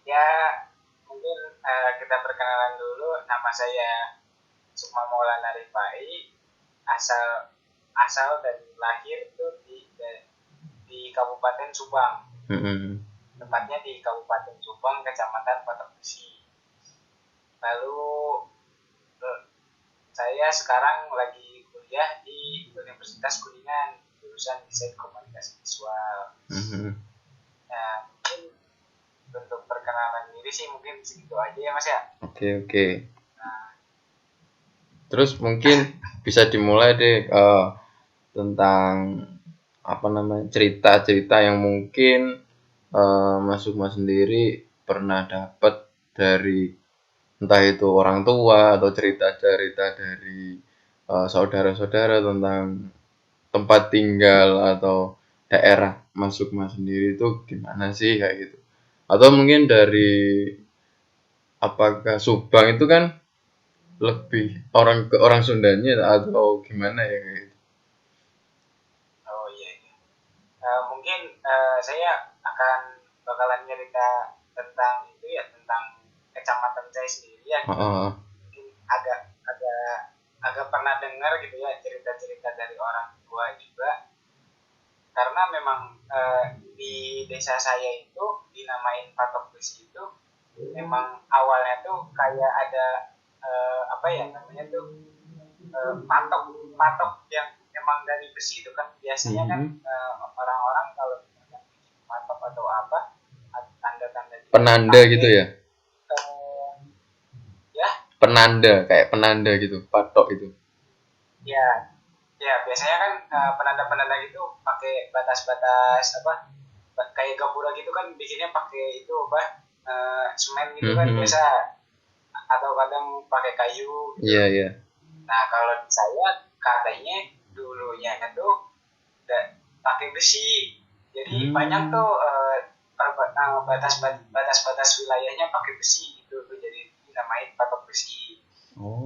Ya mungkin kita perkenalan dulu. Nama saya Sukma Maulana Rifai, asal asal dan lahir itu di Kabupaten Subang. Tempatnya di Kabupaten Subang, Kecamatan Patok Besi. Lalu saya sekarang lagi kuliah di Universitas Kuningan, jurusan Desain Komunikasi Visual. Nah, mungkin untuk perkenalan diri sih mungkin segitu aja ya Mas ya. Oke. Terus mungkin bisa dimulai deh tentang cerita-cerita yang mungkin Mas Sukma sendiri pernah dapat dari entah itu orang tua atau cerita-cerita dari saudara-saudara tentang tempat tinggal atau daerah Mas Sukma sendiri itu gimana sih kayak gitu. Atau mungkin dari apakah Subang itu kan lebih ke orang Sundanya atau gimana ya kayak gitu. Oh iya. Mungkin saya bakalan cerita tentang itu ya, tentang kecamatan saya sendiri ya. Mungkin agak pernah dengar gitu ya cerita-cerita dari orang tua juga. Karena memang di desa saya itu dinamain Patok Besi itu memang awalnya tuh kayak ada apa ya namanya tuh patok yang memang dari besi itu kan biasanya kan orang-orang kalau bikin patok atau apa tanda-tanda penanda gitu ya. Ya Kayak penanda gitu, patok itu. ya biasanya kan penanda-penanda gitu pakai batas-batas apa kayak gapura gitu kan bikinnya pakai itu apa semen gitu kan biasa, atau kadang pakai kayu gitu. Iya. Nah kalau saya katanya dulunya itu pakai besi, jadi banyak tuh batas wilayahnya pakai besi gitu, jadi dinamain patok besi.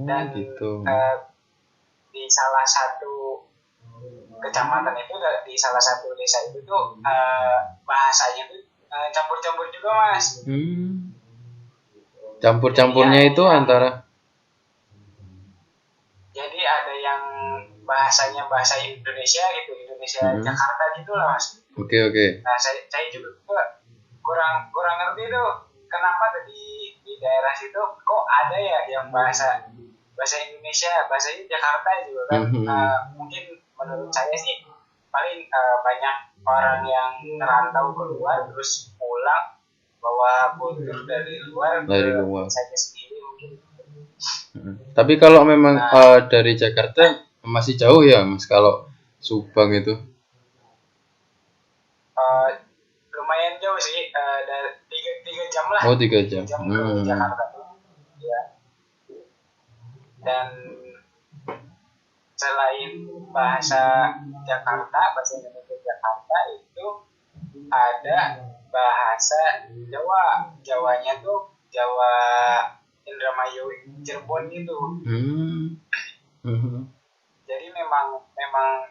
Dan gitu. Di salah satu kecamatan itu, di salah satu desa itu tuh bahasanya tuh campur-campur juga Mas. Campur-campurnya itu antara. Jadi ada yang bahasanya bahasa Indonesia gitu, Indonesia Jakarta gitu lah Mas. Oke. Nah saya juga kurang ngerti tuh kenapa tuh di daerah situ kok ada ya yang bahasa Indonesia, bahasanya Jakarta juga kan. Mungkin menurut saya sih paling banyak orang yang ngerantau keluar terus pulang bawa kultur dari luar ke desanya sendiri mungkin. Tapi kalau memang dari Jakarta masih jauh ya Mas kalau Subang itu? Lumayan jauh sih, dari 3 jam lah. Oh 3 jam. Ke Jakarta tuh. Ya. Dan selain bahasa Jakarta, bahasa Indonesia Jakarta itu ada bahasa Jawa. Jawanya tuh Jawa Indramayu Cirebon gitu. Jadi memang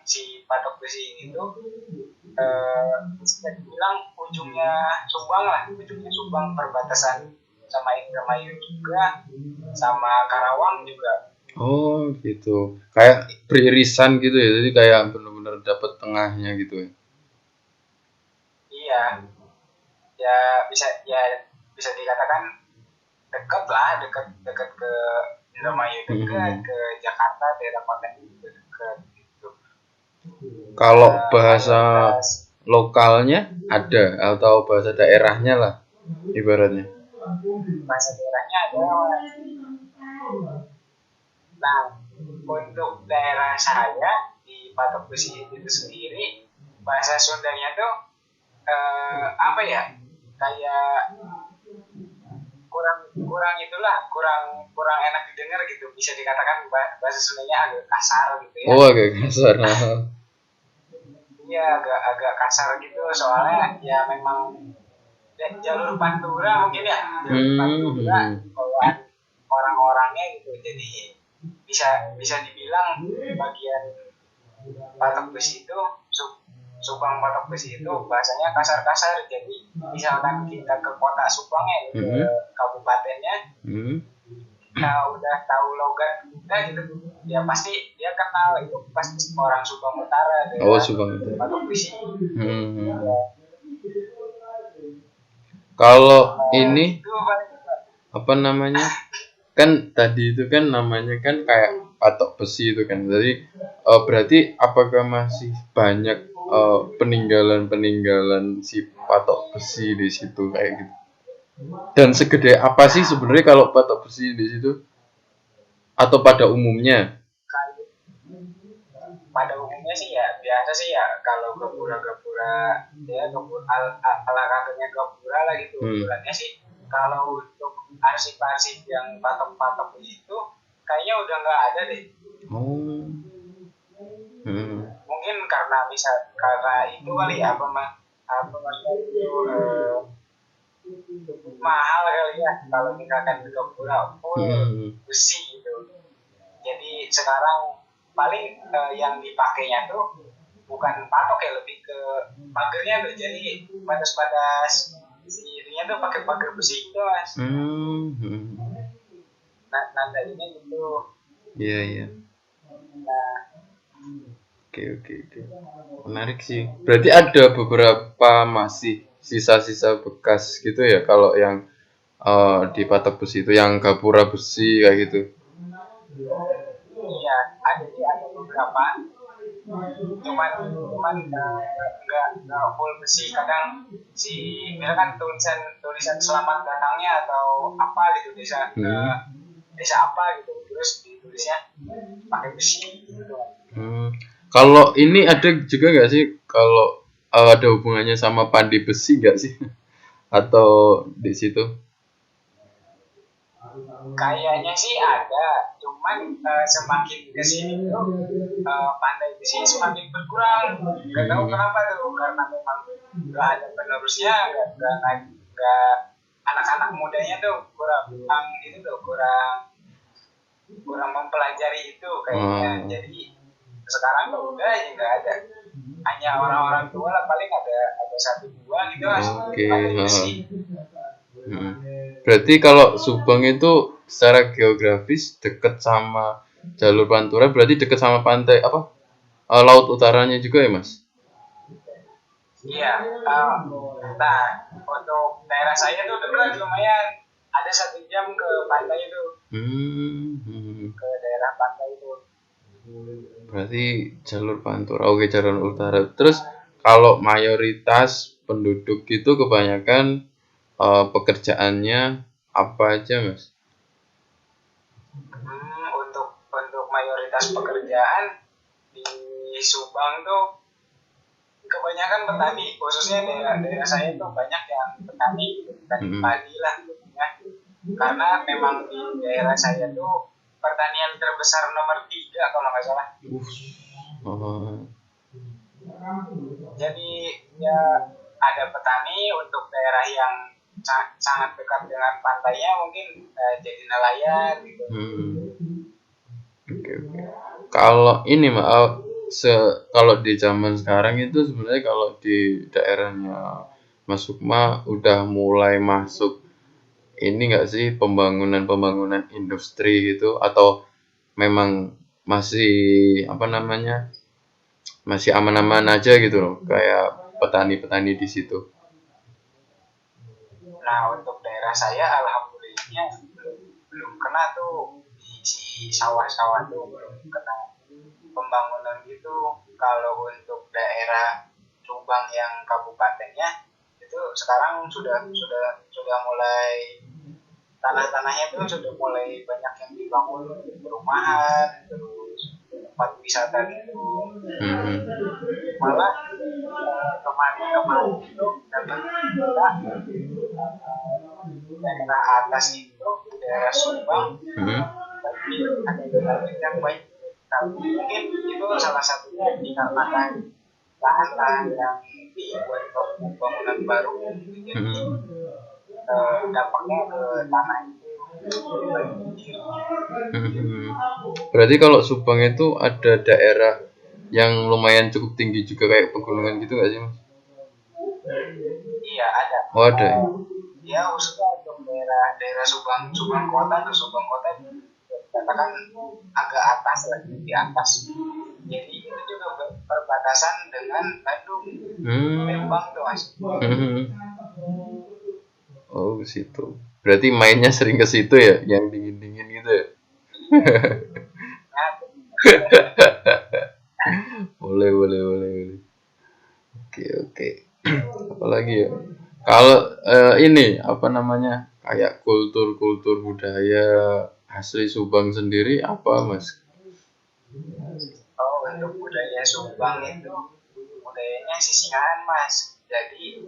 si Patok Besi ini tuh bisa dibilang ujungnya Subang, perbatasan sama Indramayu juga, sama Karawang juga. Oh gitu, kayak beririsan gitu ya, jadi kayak benar-benar dapat tengahnya gitu ya. Iya, ya bisa dikatakan dekat ke Indramayu, dekat ke Jakarta, daerah kota itu dekat gitu. Kalau bahasa lokalnya ada atau bahasa daerahnya lah ibaratnya. Bahasa daerahnya ada. Nah, untuk daerah saya di Patok Besi itu sendiri, bahasa Sundanya tuh apa ya, kayak kurang enak didengar gitu, bisa dikatakan bahasa Sundanya agak kasar gitu ya. Oh agak kasar. Iya agak kasar gitu, soalnya ya memang jalur Pantura mungkin ya, jalur Pantura bawaan orang-orangnya gitu, jadi bisa dibilang bagian Patok Besi itu Subang Patok Besi itu bahasanya kasar-kasar. Jadi misalkan kita ke kota Subang ya, ke kabupatennya, kita udah tahu logat kita gitu, ya pasti dia kenal itu pasti orang Subang Utara. Subang Utara. Patok Besi. Ya. Kalau ini apa namanya? Kan tadi itu kan namanya kan kayak patok besi itu kan. Jadi berarti apakah masih banyak peninggalan si patok besi di situ kayak gitu? Dan segede apa sih sebenarnya kalau patok besi di situ? Atau pada umumnya? Pada umumnya sih ya biasa sih ya, kalau gapura-gapura ya ala katanya gapura lah gitu. Bulannya sih kalau untuk arsip-arsip yang patok-patok itu kayaknya udah nggak ada deh. Mungkin karena itu kali ya, apa itu mahal kali ya kalau misalkan ke gapura full besi gitu. Jadi sekarang paling yang dipakainya tuh bukan patok ya, lebih ke pagernya tuh. Jadi batas-batas ininya tuh pakai pagar besi gitu mas. Nah tadinya gitu. Iya. Nah. Oke. Menarik sih. Berarti ada beberapa masih sisa-sisa bekas gitu ya kalau yang di patok besi itu, yang gapura besi kayak gitu. Iya, ada beberapa. Cuman nggak full besi. Kadang misalkan tulisan selamat datangnya atau apa gitu, desa apa gitu, terus ditulisnya pakai besi gitu. Kalau ini ada juga nggak sih, kalau ada hubungannya sama pandi besi nggak sih? Atau di situ? Kayaknya sih ada, cuman semakin kesini tuh pandai besi semakin berkurang. Gak tahu kenapa tuh, karena memang gak ada penerusnya, gak anak-anak mudanya tuh kurang mempelajari itu kayaknya. Jadi sekarang tuh udah ya nggak ada, hanya orang-orang tua lah, paling ada 1-2 gitu mas. Berarti kalau Subang itu secara geografis dekat sama jalur Pantura, berarti dekat sama pantai apa? Laut utaranya juga ya mas? Iya. Nah untuk daerah saya tuh dekat, lumayan ada 1 jam ke pantai itu. Ke daerah pantai itu. Berarti jalur Pantura. Oke, jalur utara. Terus kalau mayoritas penduduk itu kebanyakan pekerjaannya apa aja mas? Untuk mayoritas pekerjaan di Subang tuh kebanyakan petani, khususnya daerah saya tuh banyak yang petani padi lah ya. Karena memang di daerah saya tuh pertanian terbesar nomor 3 kalau nggak salah. Jadi ya ada petani. Untuk daerah yang sangat dekat dengan pantainya mungkin jadi nelayan gitu. Oke. Kalau ini kalau di zaman sekarang itu sebenarnya kalau di daerahnya Mas Sukma udah mulai masuk ini nggak sih, pembangunan industri gitu, atau memang masih masih aman-aman aja gitu loh, kayak petani-petani di situ? Nah untuk daerah saya alhamdulillahnya belum kena tuh, di sawah-sawah tuh belum kena pembangunan gitu. Kalau untuk daerah Subang yang kabupatennya itu sekarang sudah mulai, tanah-tanahnya tuh sudah mulai banyak yang dibangun perumahan, terus tempat wisata gitu. Malah kemarin itu dapat berita daerah atas itu, daerah Subang, tapi ada development yang baik. Tapi mungkin itu salah satunya dikarenakan lahan-lahan yang dibuat untuk bangunan baru, jadi dampaknya ke tanah itu Berarti kalau Subang itu ada daerah yang lumayan cukup tinggi juga kayak pegunungan gitu nggak sih Mas? Iya ada. Oh ada ya? Ya khususnya untuk daerah Subang kota katakan agak atas lah di atas. Jadi itu juga perbatasan dengan Bandung. Lembang tuh Mas. Oh ke situ. Berarti mainnya sering ke situ ya, yang dingin-dingin gitu ya? boleh. Oke. Apalagi ya? Kalau ini apa namanya? Kayak kultur budaya asli Subang sendiri apa Mas? Oh untuk budaya Subang itu budayanya sisingan Mas. Jadi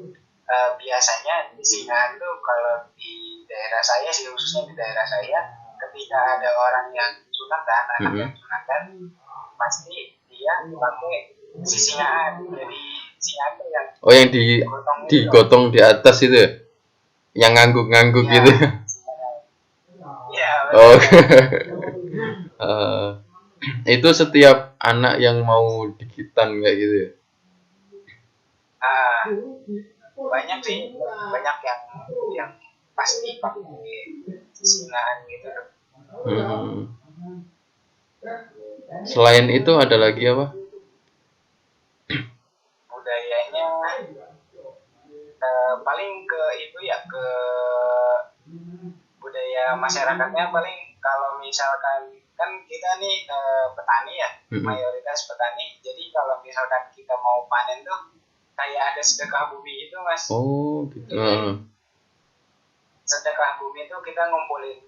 biasanya di Singahan tuh kalau di daerah saya sih khususnya di daerah saya ketika ada orang yang sunatan anak yang sunatan pasti dia pakai sisingan. Jadi singan itu yang yang digotong di atas itu ya? Yang ngangguk-ngangguk ya, gitu. Iya. Oh. Itu setiap anak yang mau digitan kayak gitu ya? Banyak sih, banyak yang pasti pakai singan gitu. Selain itu ada lagi apa? Budayanya paling ke itu ya ke budaya masyarakatnya paling kalau misalkan kan kita nih petani ya, mayoritas petani. Jadi kalau misalkan kita mau panen tuh kayak ada sedekah bumi itu Mas. Oh gitu. Sedekah bumi itu kita ngumpulin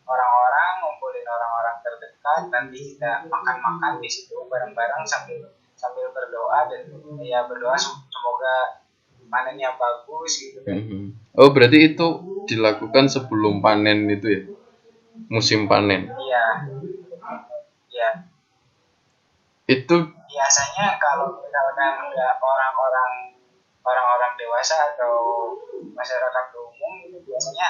orang-orang terdekat, nanti kita makan di situ bareng-bareng sambil berdoa dan ya berdoa semoga panennya bagus gitu kan. Oh berarti itu dilakukan sebelum panen itu ya? Musim panen? Iya. Itu biasanya kalau misalkan ada orang-orang dewasa atau masyarakat umum itu biasanya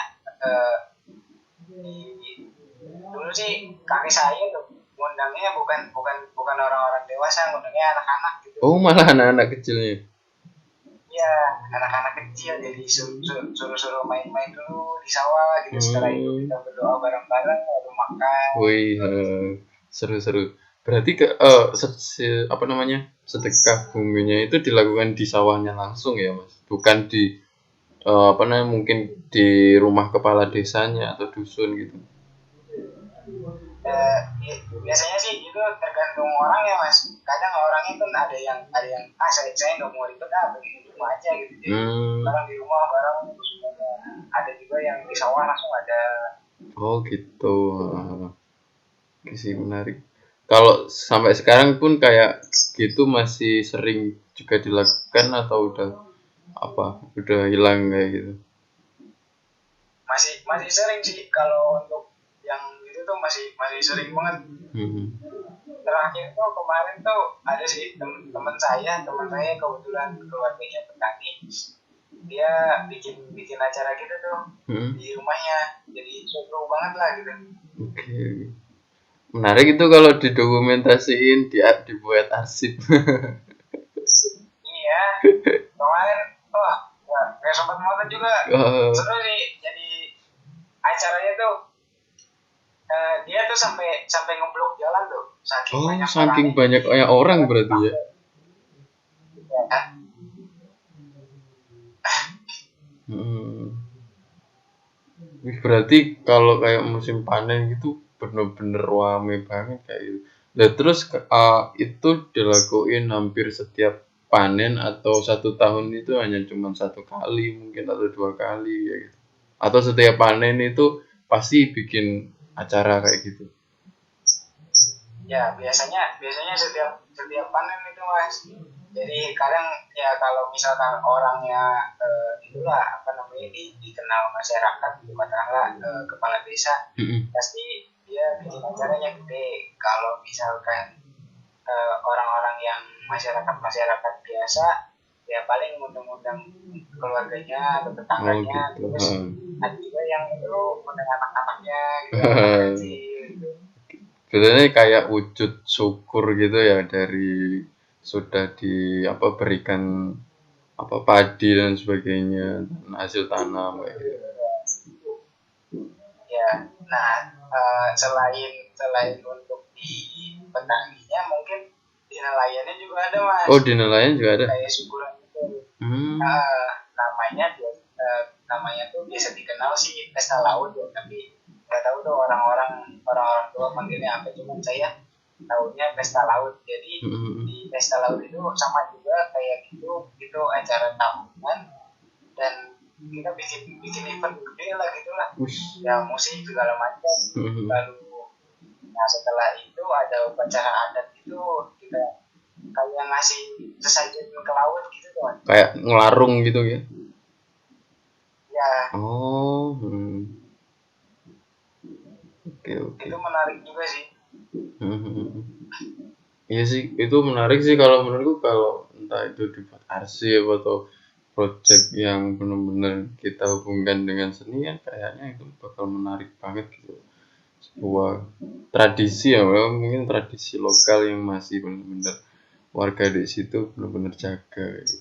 dulu sih kakek saya tuh ngundangnya bukan orang-orang dewasa, ngundangnya anak-anak gitu. Oh malah anak-anak kecilnya? Iya, anak-anak kecil, jadi suruh main-main dulu di sawah gitu. Setelah itu kita berdoa bareng-bareng lalu makan. Wih, seru. Berarti apa namanya, sedekah buminya itu dilakukan di sawahnya langsung ya Mas? Bukan di apa namanya, mungkin di rumah kepala desanya atau dusun gitu? Biasanya sih itu tergantung orang ya Mas. Kadang orangnya kan ada yang saya nggak mau ribet begini cuma aja gitu. Jadi barang di rumah barang semuanya. Ada juga yang di sawah langsung ada. Oh gitu. Oke sih, menarik. Kalau sampai sekarang pun kayak gitu masih sering juga dilakukan atau udah hilang kayak gitu? Masih sering sih, kalau untuk yang itu tuh masih sering banget. Terakhir tuh kemarin tuh ada sih teman saya kebetulan keluarganya petani, dia bikin acara gitu tuh di rumahnya, jadi seru banget lah gitu. Oke. Menarik itu kalau didokumentasiin, dibuat arsip. Iya, kemarin nggak sempat motor juga. Seru sih, jadi acaranya tuh dia tuh sampai ngeblok jalan tuh, saking banyak orang berarti ya. Berarti kalau kayak musim panen gitu bener-bener rame banget kayak gitu. Nah terus itu dilakuin hampir setiap panen atau satu tahun itu hanya cuma satu kali mungkin atau dua kali ya gitu? Atau setiap panen itu pasti bikin acara kayak gitu? Ya biasanya setiap panen itu Mas. Jadi kadang ya kalau misalkan orangnya itulah apa namanya dikenal masyarakat gitu, katakanlah kepala desa, pasti dia bikin acaranya gede. Kalau misalkan orang-orang yang masyarakat biasa ya paling ngundang keluarganya atau tetangganya. Terus ada juga yang itu undang anak-anaknya gitu, anak kecil gitu. Sebenarnya kayak wujud syukur gitu ya dari sudah berikan padi dan sebagainya, hasil tanam kayak gitu. Ya, nah selain untuk di petaninya, mungkin di nelayannya juga ada, Mas. Oh, di nelayan juga ada. Kayak syukuran itu. Namanya tuh biasa dikenal sih pesta laut ya, tapi nggak tahu tuh orang-orang tua panggilnya apa, cuman saya tahunya pesta laut. Jadi di pesta laut itu sama juga kayak gitu acara tahunan, dan kita bikin event gede lah gitulah, ya musik segala macam. Lalu setelah itu ada upacara adat itu, kita kayak ngasih sesajen ke laut gitu tuh. Kayak ngelarung gitu ya. Ya. Oh. Oke. Itu menarik juga sih. Iya sih, itu menarik sih kalau menurutku, kalau entah itu dibuat arsip atau project yang benar-benar kita hubungkan dengan seni, ya kayaknya itu bakal menarik banget gitu. Sebuah tradisi ya, mungkin tradisi lokal yang masih benar-benar warga di situ benar-benar jaga gitu.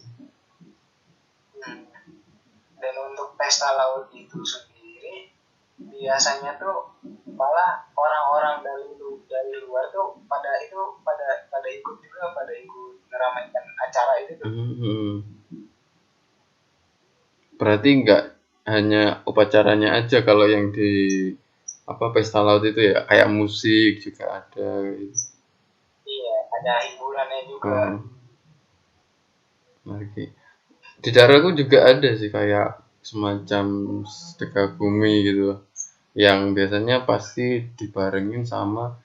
Dan untuk pesta laut itu sendiri biasanya tuh malah orang-orang dari luar tuh pada ikut juga, pada ikut meramaikan acara itu tuh. Berarti nggak hanya upacaranya aja kalau yang di pesta laut itu ya, kayak musik juga ada gitu. Iya, ada hiburannya juga. Di daerahku juga ada sih kayak semacam sedekah bumi gitu, yang biasanya pasti dibarengin sama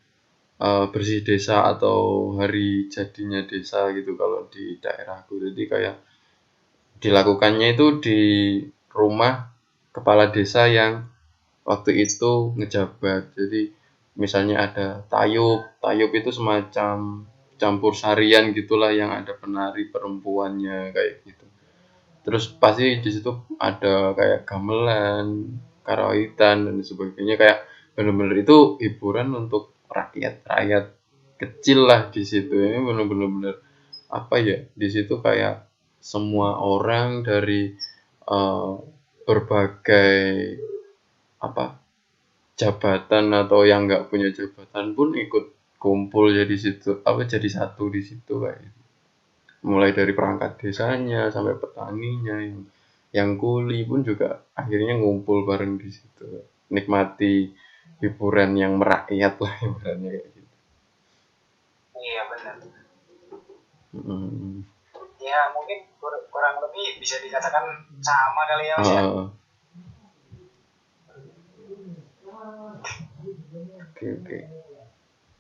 bersih desa atau hari jadinya desa gitu kalau di daerahku. Jadi kayak dilakukannya itu di rumah kepala desa yang waktu itu ngejabat. Jadi misalnya ada tayub itu semacam campur sarian gitulah, yang ada penari perempuannya kayak gitu. Terus pasti di situ ada kayak gamelan, karawitan dan sebagainya, kayak benar-benar itu hiburan untuk rakyat kecil lah di situ. Ini benar-benar di situ kayak semua orang dari berbagai jabatan atau yang nggak punya jabatan pun ikut kumpul jadi situ, jadi satu di situ kayak gitu. Mulai dari perangkat desanya sampai petaninya, yang kuli pun juga akhirnya ngumpul bareng di situ, nikmati hiburan yang merakyat lah hiburannya kayak gitu. Iya benar. Ya mungkin kurang lebih bisa dikatakan sama kali ya, Mas ya. Oke.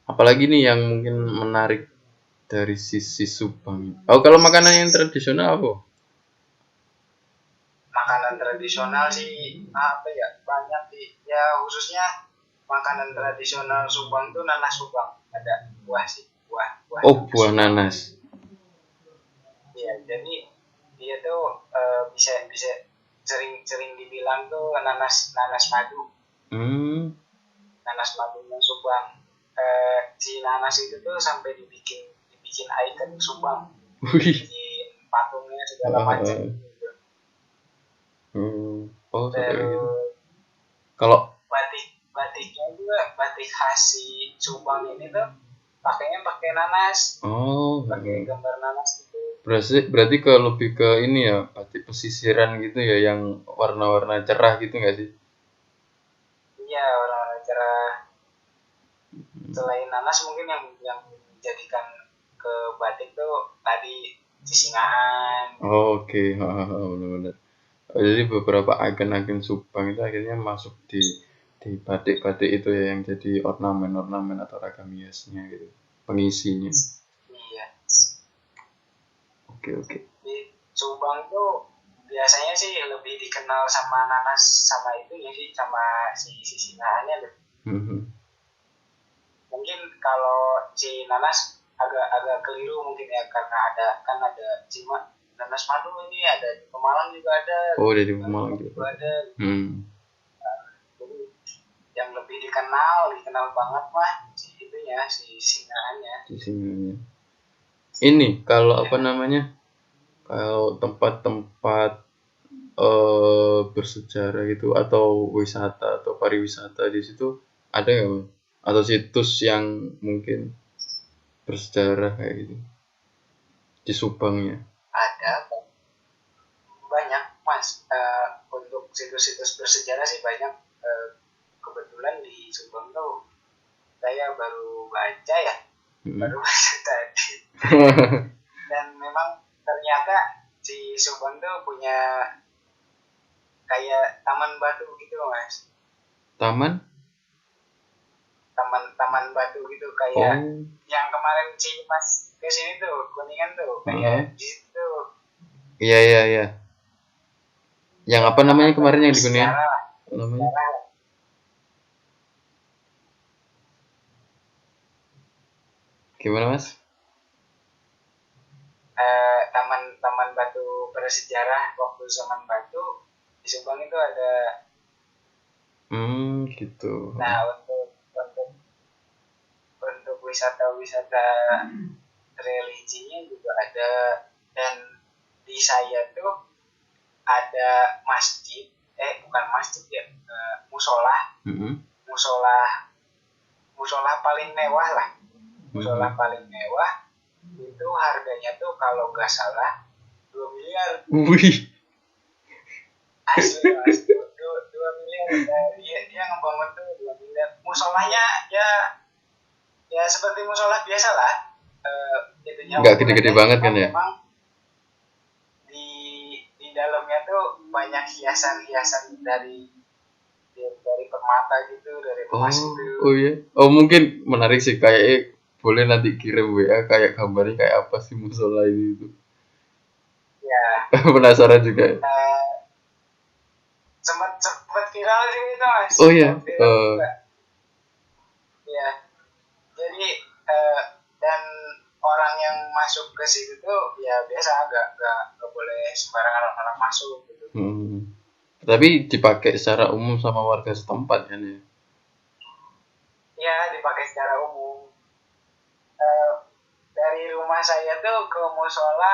Apalagi nih yang mungkin menarik dari sisi Subang? Kalau makanan yang tradisional apa? Makanan tradisional sih banyak sih. Ya khususnya makanan tradisional Subang tuh nanas Subang. Ada buah sih, buah. Oh, buah nanas. Iya, jadi dia tuh bisa sering dibilang tuh nanas madu. Nanas madunya Subang. Si nanas itu tuh sampai dibikin ikon Subang. Bikin patungnya segala macam. Kalau batiknya juga, batik khas si Subang ini tuh pakainya pakai nanas. Pakai gambar nanas gitu. Berarti lebih ke ini ya, batik pesisiran gitu ya, yang warna-warna cerah gitu nggak sih? Iya, warna-warna cerah. Selain nanas mungkin yang menjadikan ke batik tuh tadi sisingaan. Oke. Benar-benar. Jadi beberapa agen-agen Subang itu akhirnya masuk di batik-batik itu ya, yang jadi ornamen atau ragam hiasnya gitu, pengisinya. Iya. Oke. Di Subang tuh biasanya sih lebih dikenal sama nanas sama itu ya sih, sama si sisingaannya deh. Mungkin kalau si nanas agak keliru mungkin ya, karena ada nanas madu ini ada di Pemalang juga ada. Oh, di Pemalang juga ada. Jadi yang lebih dikenal banget mah si itu itunya si singgahannya. Ini kalau apa namanya, kalau tempat-tempat bersejarah itu atau wisata atau pariwisata di situ ada nggak, Mas? Atau situs yang mungkin bersejarah kayak gitu di Subangnya? Ada banyak Mas, untuk situs-situs bersejarah sih banyak. Kebetulan di Subang tuh saya baru baca ya, baru baca tadi. Dan memang ternyata si Subang tuh punya kayak taman batu gitu Mas. Taman Batu gitu kayak yang kemarin si Mas kesini tuh Kuningan tuh kayak di situ. Iya. Yang apa namanya kemarin yang di Kuningan? Namanya? Gimana Mas? Taman batu bersejarah waktu zaman batu di Subang itu ada. Gitu. Nah untuk wisata religinya juga ada. Dan di saya tuh ada masjid, bukan masjid ya, musola. Musola paling mewah lah. Musola paling mewah itu harganya tuh kalau nggak salah 2 miliar. Wih. Asli Mas, 2 miliar. Dia ngebangun tuh 2 miliar. Musolanya ya seperti musola biasa lah. Nggak gede-gede banget kan ya? Memang di dalamnya tuh banyak hiasan-hiasan dari permata gitu, dari emas gitu. Oh iya. Oh mungkin menarik sih, kayak boleh nanti kirim WA kayak gambarnya kayak apa sih musola ini itu. Ya. Penasaran juga. Sempat viral sih itu Mas. Oh iya. Ya. Jadi dan orang yang masuk ke situ tuh ya biasa, nggak boleh sembarangan orang masuk gitu. Tapi dipakai secara umum sama warga setempat kan ya? Iya, dipakai secara umum. Dari rumah saya tuh ke musola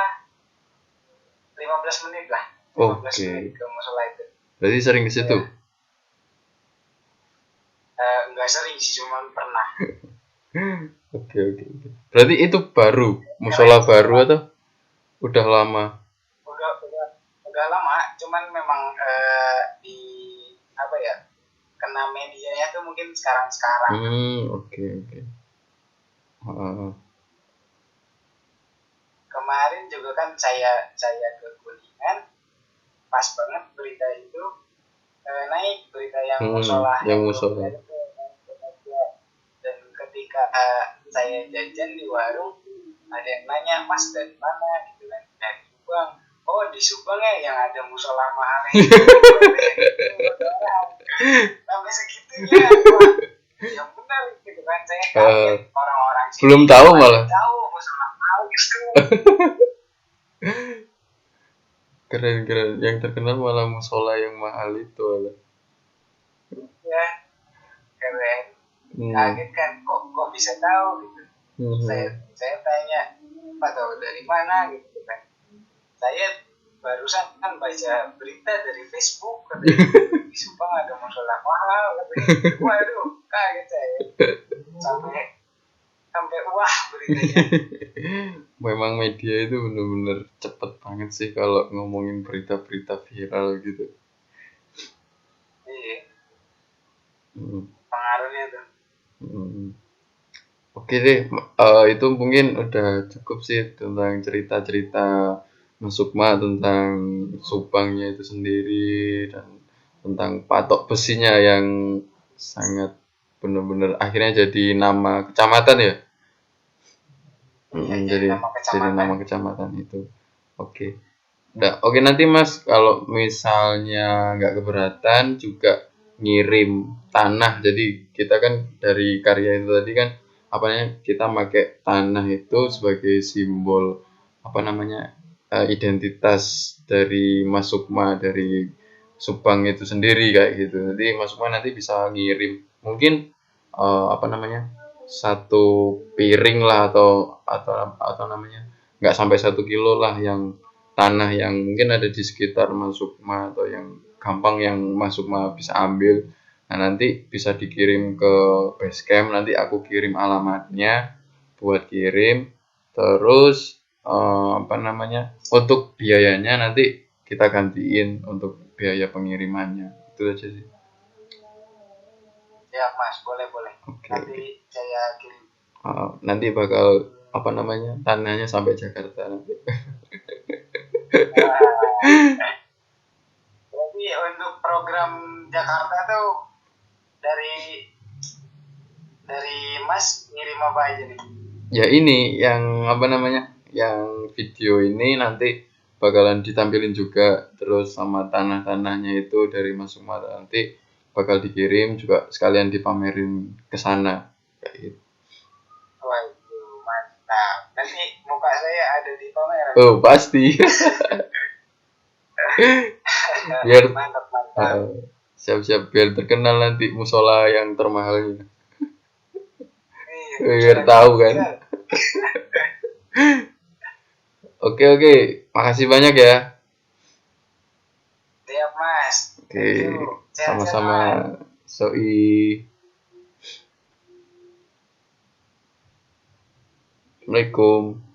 15 menit lah. 15 menit ke musola itu. Berarti sering ke situ? Enggak sering sih, cuma pernah. Oke. Berarti itu baru, musola baru atau udah lama? Udah lama, cuman memang di apa ya, kena medianya tuh mungkin sekarang. Oke. Kemarin juga kan saya ke Kuningan, pas banget berita itu naik, berita yang musola. Dan ketika saya jajan di warung, ada yang nanya, Mas dari mana gitu kan? Dari Subang. Oh di Subang ya yang ada musola mahal itu. Sampai segitunya. Yang benar gitu kan, saya kaget orang-orang sini. Belum tahu malah. Tahu musola mahal gitu. Keren. Yang terkenal malah musola yang mahal itu malah. Ya, keren. Kaget kan, kok bisa tahu gitu. Saya tanya, Pak tahu dari mana gitu kan. Saya barusan kan baca berita dari Facebook, katanya di Subang ada musola mahal, katanya. Waduh, kaget saya. Sampai wah beritanya. Memang media itu benar-benar cepet banget sih kalau ngomongin berita-berita viral gitu. Iya. Pengaruhnya tuh. Oke deh, itu mungkin udah cukup sih tentang cerita-cerita Mas Sukma tentang Subangnya itu sendiri dan tentang patok besinya yang sangat benar-benar akhirnya jadi nama kecamatan ya. Jadi nama kecamatan itu. Oke. Oke nanti Mas kalau misalnya nggak keberatan juga ngirim tanah. Jadi kita kan dari karya itu tadi kan kita pakai tanah itu sebagai simbol identitas dari Mas Sukma dari Subang itu sendiri kayak gitu. Jadi Mas Sukma nanti bisa ngirim mungkin 1 piring lah atau namanya nggak sampai 1 kilo lah yang tanah yang mungkin ada di sekitar Mas Sukma atau yang gampang yang Mas Sukma bisa ambil. Nah, nanti bisa dikirim ke base camp, nanti aku kirim alamatnya buat kirim. Terus apa namanya? Untuk biayanya nanti kita gantiin untuk biaya pengirimannya. Itu aja sih. Ya Mas, boleh. Oke. Nanti saya kirim. Nanti bakal apa namanya? Tanahnya sampai Jakarta nanti. Jadi untuk program Jakarta tuh dari Mas ngirim apa aja nih? Ya ini yang apa namanya? Yang video ini nanti bakalan ditampilin juga, terus sama tanah-tanahnya itu dari Mas Sumara nanti bakal dikirim juga sekalian dipamerin ke sana kayak gitu. Waduh, mantap. Nanti muka saya ada di pameran. Oh, pasti. Biar mantap. siap-siap biar terkenal nanti musola yang termahalnya. Iya, Biar tahu kan. Oke, makasih banyak ya. Siap Mas. Oke, Sehat-sehat, sama-sama. Mas. Soi. Assalamualaikum.